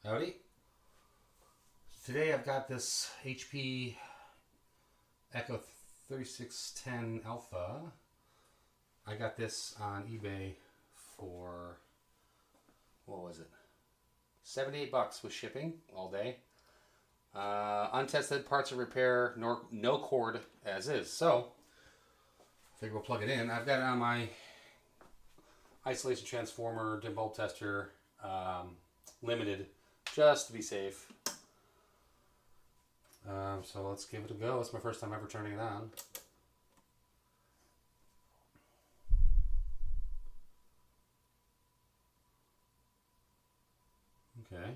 Howdy. Today I've got this HP Echo 3610 Alpha. I got this on eBay for, what was it? $78 with shipping all day. Untested parts of repair, no cord as is. So, I figure we'll plug it in. I've got it on my isolation transformer, dim bulb tester, limited, just to be safe. So let's give it a go. It's my first time ever turning it on. Okay.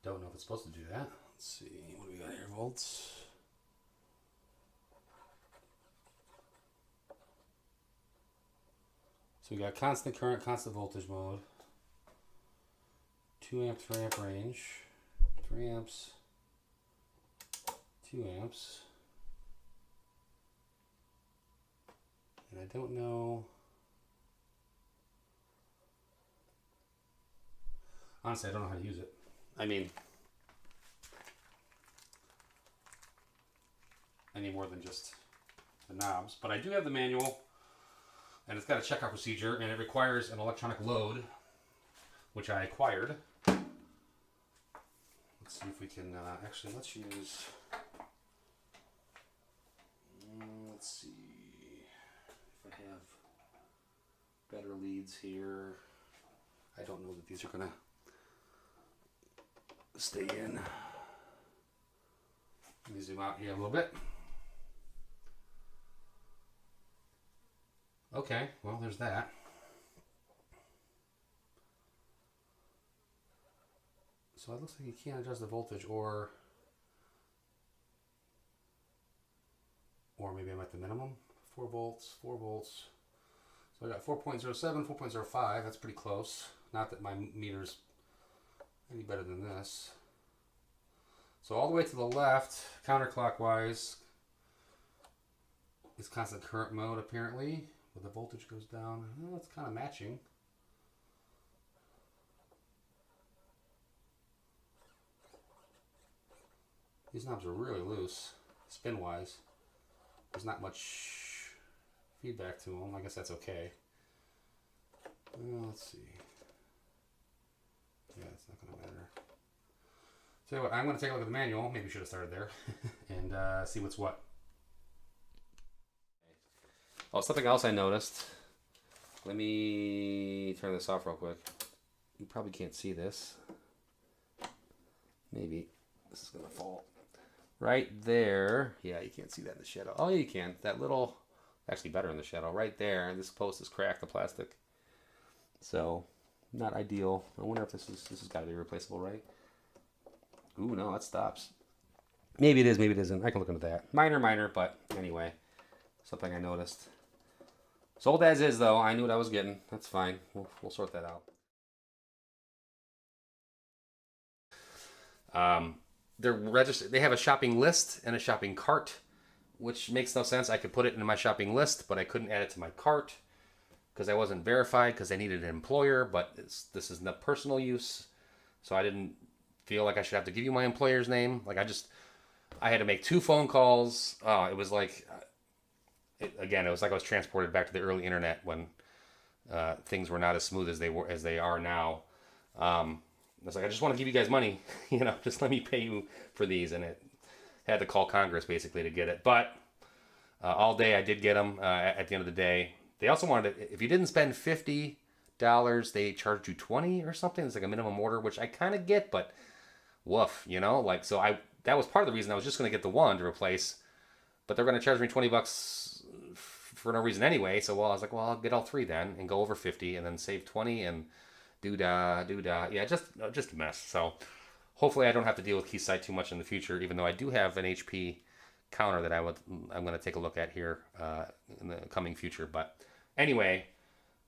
Don't know if it's supposed to do that. Let's see. What do we got here? Volts. So we got constant current, constant voltage mode. 2 amp, 3 amp range. 3 amps. 2 amps. And I don't know. Honestly, I don't know how to use it. I mean, any more than just the knobs. But I do have the manual, and it's got a checkout procedure, and it requires an electronic load, which I acquired. Let's see if we can, actually, let's use, let's see if I have better leads here. I don't know that these are going to stay in. Let me zoom out here a little bit. Okay, well, there's that. So it looks like you can't adjust the voltage, or maybe I'm at the minimum. 4 volts, 4 volts. So I got 4.07, 4.05. That's pretty close. Not that my meter's any better than this. So all the way to the left, counterclockwise, is constant current mode apparently, but the voltage goes down. Well, it's kind of matching. These knobs are really loose, spin-wise. There's not much feedback to them. I guess that's okay. Let's see. Yeah, it's not going to matter. Tell you what, I'm going to take a look at the manual. Maybe should have started there. And see what's what. Oh, something else I noticed. Let me turn this off real quick. You probably can't see this. Maybe. This is going to fall. Right there. Yeah, you can't see that in the shadow. Oh, yeah, you can. That little, actually better in the shadow. Right there. This post is cracked, the plastic. So, not ideal. I wonder if this has got to be replaceable, right? Ooh, no, that stops. Maybe it is, maybe it isn't. I can look into that. Minor, but anyway, something I noticed. Sold as is, though. I knew what I was getting. That's fine. We'll sort that out. They're registered. They have a shopping list and a shopping cart, which makes no sense. I could put it into my shopping list, but I couldn't add it to my cart because I wasn't verified because I needed an employer, but this is not personal use, so I didn't feel like I should have to give you my employer's name. Like I had to make 2 phone calls. It was like, it was like I was transported back to the early internet when things were not as smooth as they are now. I was like, I just want to give you guys money, just let me pay you for these, and it had to call Congress basically to get it. But all day I did get them. At the end of the day, they also wanted it, if you didn't spend $50, they charged you $20 or something. It's like a minimum order, which I kind of get, but woof, so that was part of the reason I was just going to get the one to replace, but they're going to charge me $20 for no reason anyway. So I was like, well, I'll get all 3 then and go over 50 and then save 20 and doo-dah. Yeah, just a mess. So hopefully I don't have to deal with Keysight too much in the future, even though I do have an HP counter that I'm going to take a look at here in the coming future. But anyway,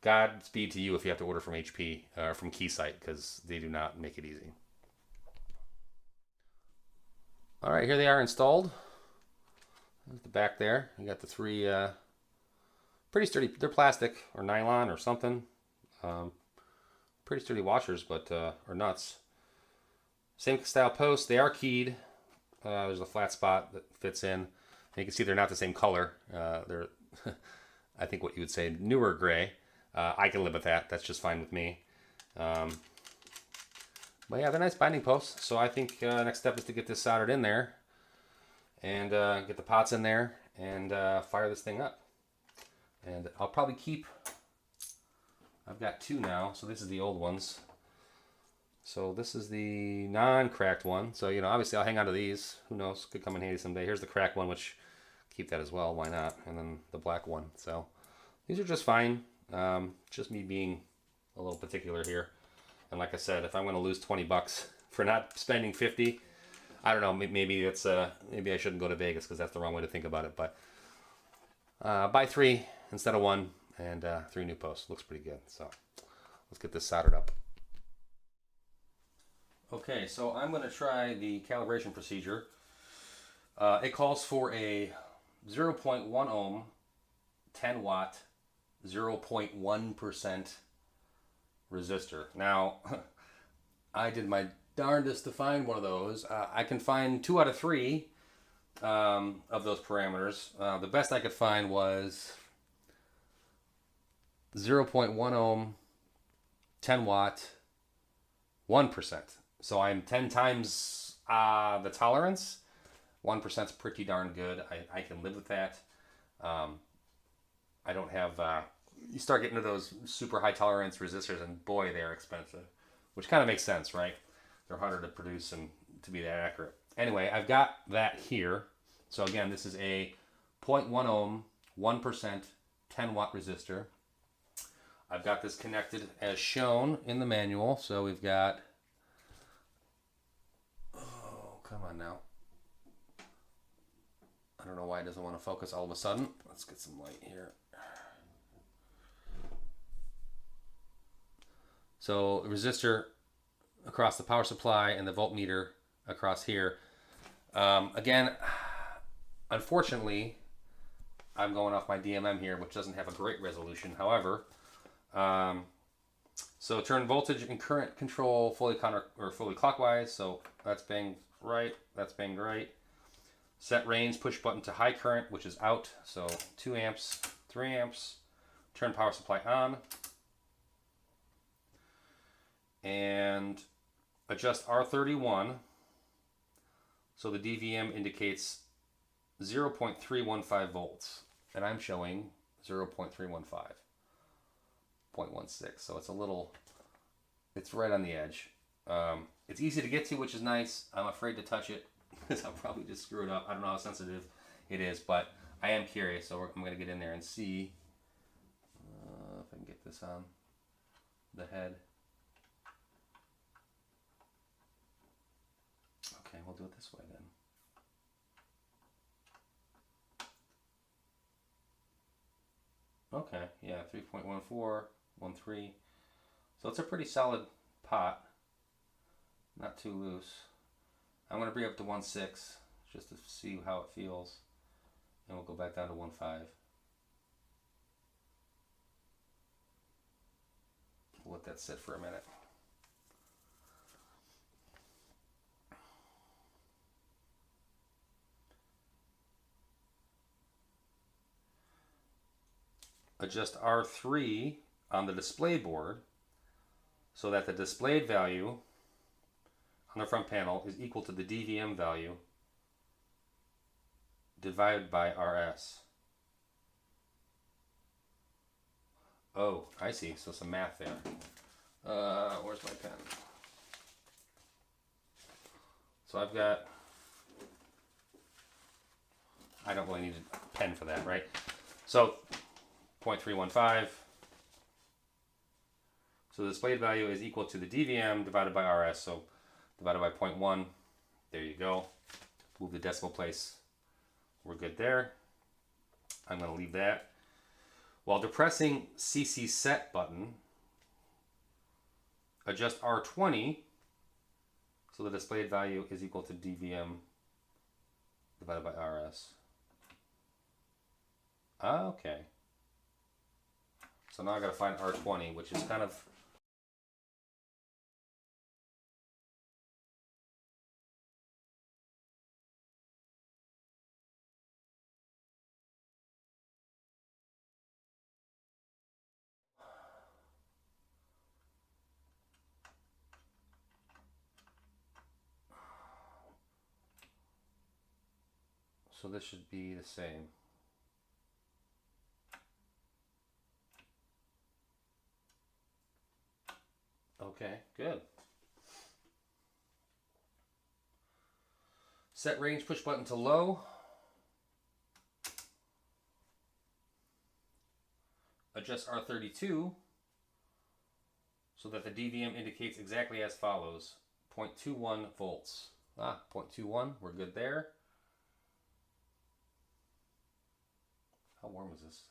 Godspeed to you if you have to order from HP or from Keysight, because they do not make it easy. All right, here they are installed. There's the back there. You got the 3 pretty sturdy. They're plastic or nylon or something. pretty sturdy washers, but are nuts. Same style posts. They are keyed. There's a flat spot that fits in. And you can see they're not the same color. They're, I think, what you would say newer gray. I can live with that. That's just fine with me. But yeah, they're nice binding posts. So I think next step is to get this soldered in there and get the pots in there and fire this thing up. And I'll probably keep, I've got two now. So this is the old ones. So this is the non-cracked one. So, you know, obviously I'll hang on to these. Who knows? Could come in handy someday. Here's the cracked one, which keep that as well. Why not? And then the black one. So these are just fine. Just me being a little particular here. And like I said, if I'm going to lose 20 bucks for not spending 50, I don't know. Maybe it's maybe I shouldn't go to Vegas because that's the wrong way to think about it. But buy 3 instead of 1 and 3 new posts. Looks pretty good. So let's get this soldered up. Okay, so I'm going to try the calibration procedure. It calls for a 0.1 ohm, 10 watt, 0.1% resistor. Now, I did my darndest to find one of those. I can find 2 out of 3 of those parameters. The best I could find was 0.1 ohm, 10 watt, 1%. So I'm 10 times the tolerance. 1% is pretty darn good. I can live with that. I don't have... you start getting to those super high tolerance resistors, and boy, they're expensive. Which kind of makes sense, right? They're harder to produce and to be that accurate. Anyway, I've got that here. So again, this is a 0.1 ohm, 1%, 10 watt resistor. I've got this connected as shown in the manual. So we've got... Come on now. I don't know why it doesn't want to focus all of a sudden. Let's get some light here. So the resistor across the power supply and the voltmeter across here. Again, unfortunately, I'm going off my DMM here, which doesn't have a great resolution. However, so turn voltage and current control fully clockwise. So that's banged right, that's banged right. Set range, push button to high current, which is out. So 2 amps, 3 amps. Turn power supply on. And adjust R31. So the DVM indicates 0.315 volts. And I'm showing 0.315. 0.16. So it's a little, it's right on the edge. It's easy to get to, which is nice. I'm afraid to touch it because I'll probably just screw it up. I don't know how sensitive it is, but I am curious. So I'm going to get in there and see if I can get this on the head. Okay, we'll do it this way then. Okay, yeah, 3.14, 13. So it's a pretty solid pot. Not too loose. I'm going to bring it up to 1.6 just to see how it feels. And we'll go back down to 1.5. We'll let that sit for a minute. Adjust R3 on the display board so that the displayed value on the front panel is equal to the DVM value divided by RS. Oh, I see. So some math there. Where's my pen? So I've got... I don't really need a pen for that, right? So 0.315. So the displayed value is equal to the DVM divided by RS. So divided by 0.1. There you go. Move the decimal place. We're good there. I'm going to leave that. While depressing CC set button, adjust R20 so the displayed value is equal to DVM divided by RS. Okay. So now I got to find R20, which is kind of So this should be the same. Okay, good. Set range push button to low. Adjust R32 so that the DVM indicates exactly as follows. 0.21 volts. 0.21, we're good there. How warm is this?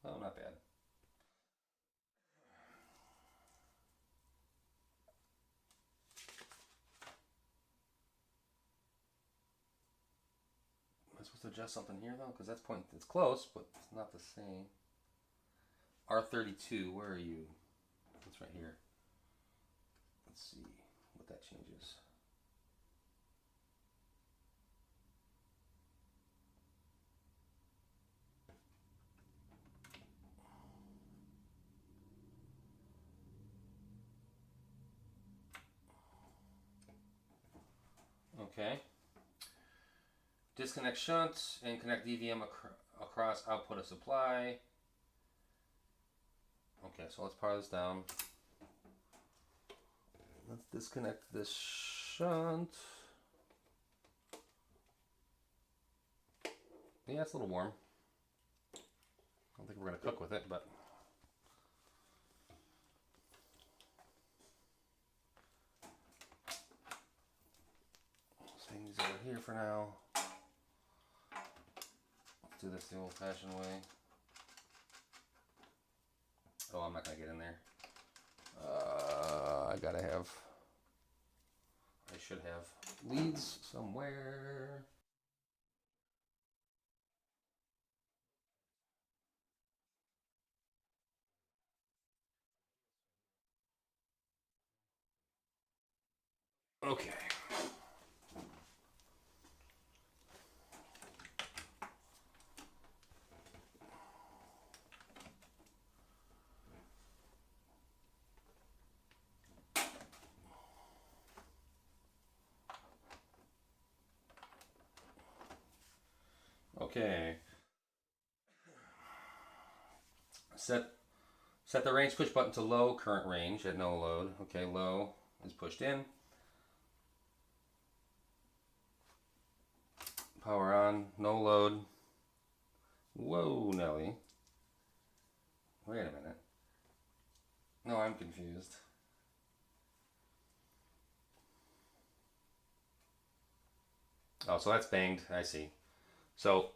Oh, not bad. Am I supposed to adjust something here though? Because that's it's close, but it's not the same. R32, where are you? It's right here. Let's see what that changes. Okay. Disconnect shunt and connect DVM across output of supply. Okay, so let's power this down. Let's disconnect this shunt. Yeah, it's a little warm. I don't think we're going to cook with it, but... let's hang these over here for now. Let's do this the old-fashioned way. Oh, I'm not going to get in there. I should have leads somewhere. Okay. Okay. Set the range push button to low, current range at no load. Okay, low is pushed in. Power on, no load. Whoa, Nelly. Wait a minute. No, I'm confused. Oh, so that's banged. I see. So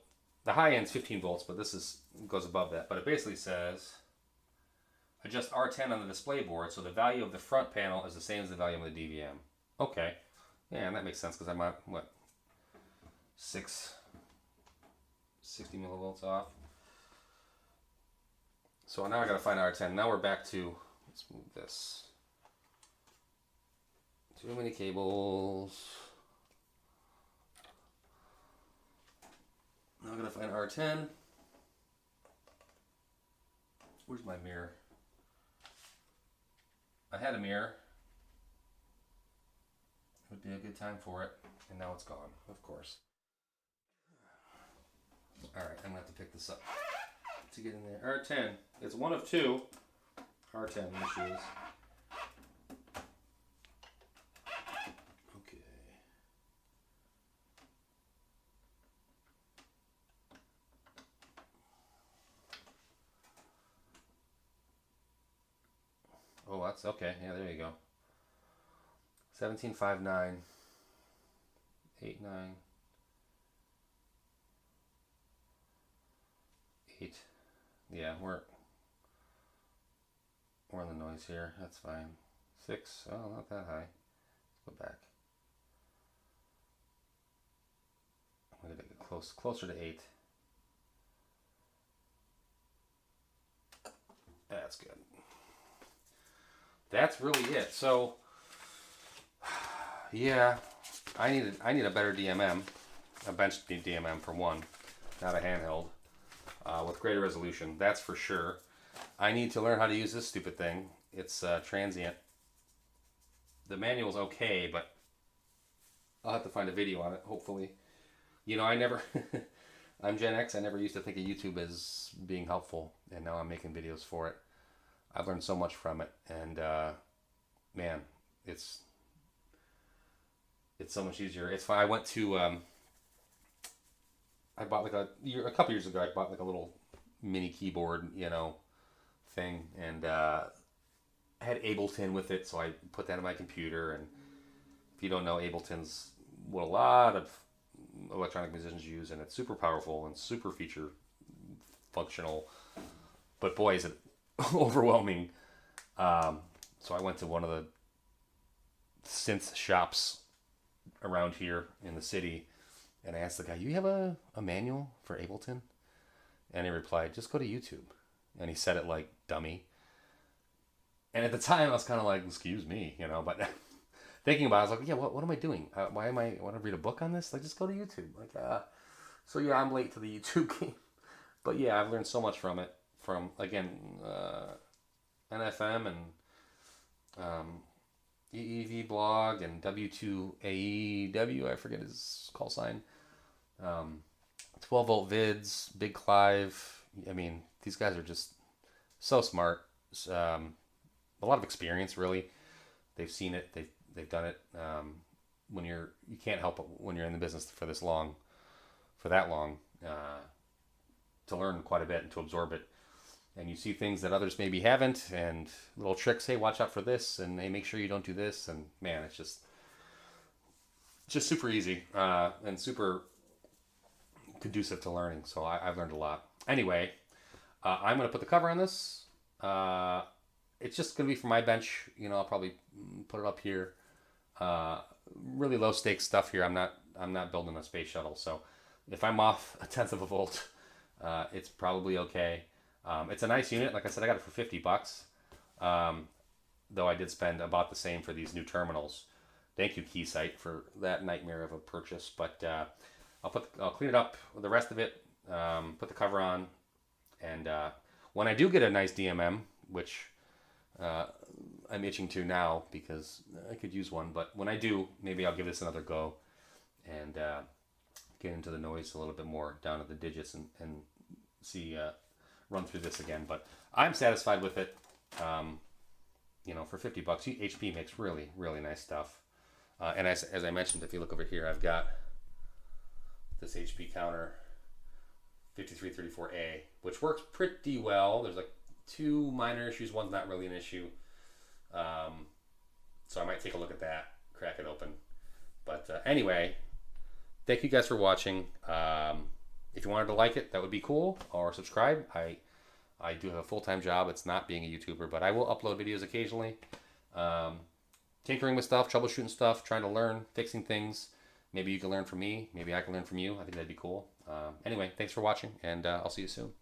the high end's 15 volts, but this goes above that. But it basically says adjust R10 on the display board so the value of the front panel is the same as the value of the DVM. Okay. Yeah, and that makes sense because I'm at, what, 60 millivolts off. So now I gotta find R10. Now we're back to, let's move this. Too many cables. Now I gotta find R10. Where's my mirror? I had a mirror. It would be a good time for it, and now it's gone, of course. Alright, I'm gonna have to pick this up to get in there. R10. It's one of two R10 issues. Okay. Oh, that's okay. Yeah, there you go. 1759 89 8. Yeah, we're in the noise here. That's fine. 6. Oh, not that high. Let's go back. I'm gonna get closer to 8. That's good. That's really it. So, yeah, I need a better DMM, a bench DMM for one, not a handheld, with greater resolution. That's for sure. I need to learn how to use this stupid thing. It's transient. The manual's okay, but I'll have to find a video on it, hopefully. I never, I'm Gen X. I never used to think of YouTube as being helpful, and now I'm making videos for it. I've learned so much from it, and man, it's so much easier. It's fine. I went to, I bought like a couple years ago. I bought like a little mini keyboard, thing, and I had Ableton with it, so I put that in my computer. And if you don't know, Ableton's what a lot of electronic musicians use, and it's super powerful and super feature functional. But boy, is it overwhelming. So I went to one of the synth shops around here in the city, and I asked the guy, "You have a manual for Ableton?" And he replied, "Just go to YouTube." And he said it like dummy. And at the time, I was kind of like, "Excuse me," but thinking about it, I was like, "Yeah, what am I doing? Why am I want to read a book on this? Like, just go to YouTube." So yeah, I'm late to the YouTube game. But yeah, I've learned so much from it. From, again, NFM and EEV blog and W2AEW, I forget his call sign. 12 volt vids, Big Clive. I mean, these guys are just so smart. A lot of experience, really. They've seen it. They've done it. You can't help it when you're in the business for that long, to learn quite a bit and to absorb it. And you see things that others maybe haven't, and little tricks. Hey, watch out for this, and hey, make sure you don't do this. And man, it's just super easy and super conducive to learning. So I've learned a lot. Anyway, I'm going to put the cover on this. It's just going to be for my bench. I'll probably put it up here. Really low stakes stuff here. I'm not building a space shuttle. So if I'm off a tenth of a volt, it's probably okay. It's a nice unit. Like I said, I got it for $50. Though I did spend about the same for these new terminals. Thank you, Keysight, for that nightmare of a purchase. But I'll clean it up with the rest of it. Put the cover on, and when I do get a nice DMM, which I'm itching to now because I could use one. But when I do, maybe I'll give this another go and get into the noise a little bit more, down to the digits, and see. Run through this again, but I'm satisfied with it. For $50, HP makes really, really nice stuff. And as I mentioned, if you look over here, I've got this HP counter 5334A, which works pretty well. There's like two minor issues. One's not really an issue. So I might take a look at that, crack it open. But anyway, thank you guys for watching. If you wanted to like it, that would be cool, or subscribe. I do have a full-time job. It's not being a YouTuber, but I will upload videos occasionally. Tinkering with stuff, troubleshooting stuff, trying to learn, fixing things. Maybe you can learn from me. Maybe I can learn from you. I think that'd be cool. Anyway, thanks for watching, and I'll see you soon.